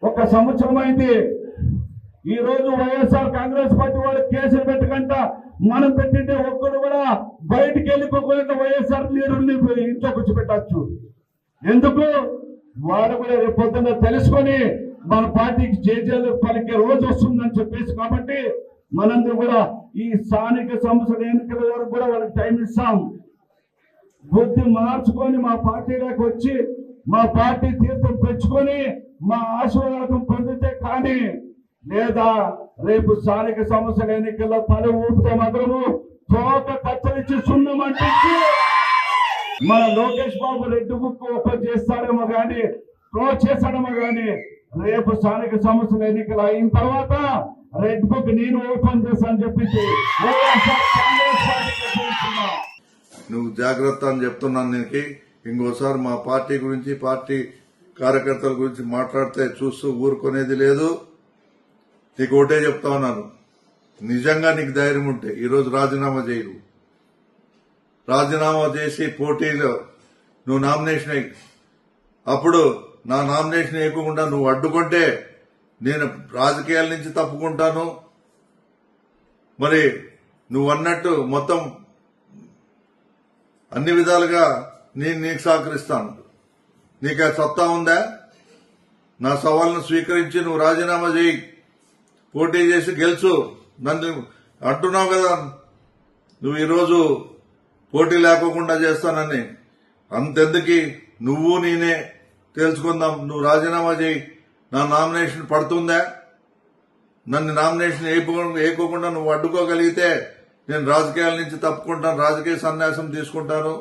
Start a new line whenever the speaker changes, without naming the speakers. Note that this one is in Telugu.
ఒక సంవత్సరం అయింది. ఈ రోజు వైఎస్ఆర్ కాంగ్రెస్ పార్టీ వాళ్ళు కేసులు పెట్టకుండా మనం పెట్టింటే ఒక్కడు కూడా బయటికి వెళ్ళిపోకుండా వైఎస్ఆర్ లీడర్ని ఇంట్లో కూర్చోబెట్టచ్చు. ఎందుకు? వాడు కూడా రేపు పొద్దున్న తెలుసుకొని మన పార్టీకి జేజేలు పలికే రోజు వస్తుందని చెప్పేసి, కాబట్టి మనందరూ కూడా ఈ స్థానిక సంస్థల ఎన్నికల వరకు కూడా వాళ్ళకి టైం ఇస్తాం. బుద్ధి మార్చుకొని మా పార్టీలోకి వచ్చి మా పార్టీ తీర్థం పెంచుకొని మా ఆశీర్వాదం పొందితే కానీ, లేదా రేపు స్థానిక సంస్థల ఎన్నికల్లో తల ఊపితే మాత్రము తోక కత్తరించి సున్నమంటే మన లోకేష్ బాబు రెడ్డి బుక్ ఓపెన్ చేస్తాడేమో కానీ, క్లోజ్ చేస్తాడేమో కానీ, రేపు స్థానిక సంస్థల ఎన్నికలు అయిన తర్వాత రెడ్ బుక్ నేను ఓపెన్ చేస్తానని చెప్పింది
నువ్వు జాగ్రత్త అని చెప్తున్నాను. నీకు ఇంకోసారి మా పార్టీ గురించి, పార్టీ కార్యకర్తల గురించి మాట్లాడితే చూస్తూ ఊరుకునేది లేదు. నీకు ఒకటే చెప్తా ఉన్నాను, నిజంగా నీకు ధైర్యం ఉంటే ఈరోజు రాజీనామా చేయరు. రాజీనామా చేసి పోటీలో నువ్వు నామినేషన్ అయ్యి, అప్పుడు నా నామినేషన్ వేయకుండా నువ్వు అడ్డుకుంటే నేను రాజకీయాల నుంచి తప్పుకుంటాను. మరి నువ్వు అన్నట్టు మొత్తం అన్ని విధాలుగా నేను నీకు సహకరిస్తాను. నీకు ఆ సత్తా ఉందా? నా సవాల్ను స్వీకరించి నువ్వు రాజీనామా చేయి, పోటీ చేసి గెలుచు. నన్ను అంటున్నావు కదా నువ్వు ఈరోజు పోటీ లేకోకుండా చేస్తానని. అంతెందుకు, నువ్వు నేనే తెలుసుకుందాం. నువ్వు రాజీనామా చేయి, నా నామినేషన్ పడుతుందా? నన్ను నామినేషన్ వేయకోకుండా నువ్వు అడ్డుకోగలిగితే నేను రాజకీయాల నుంచి తప్పుకుంటాను, రాజకీయ సన్యాసం తీసుకుంటాను.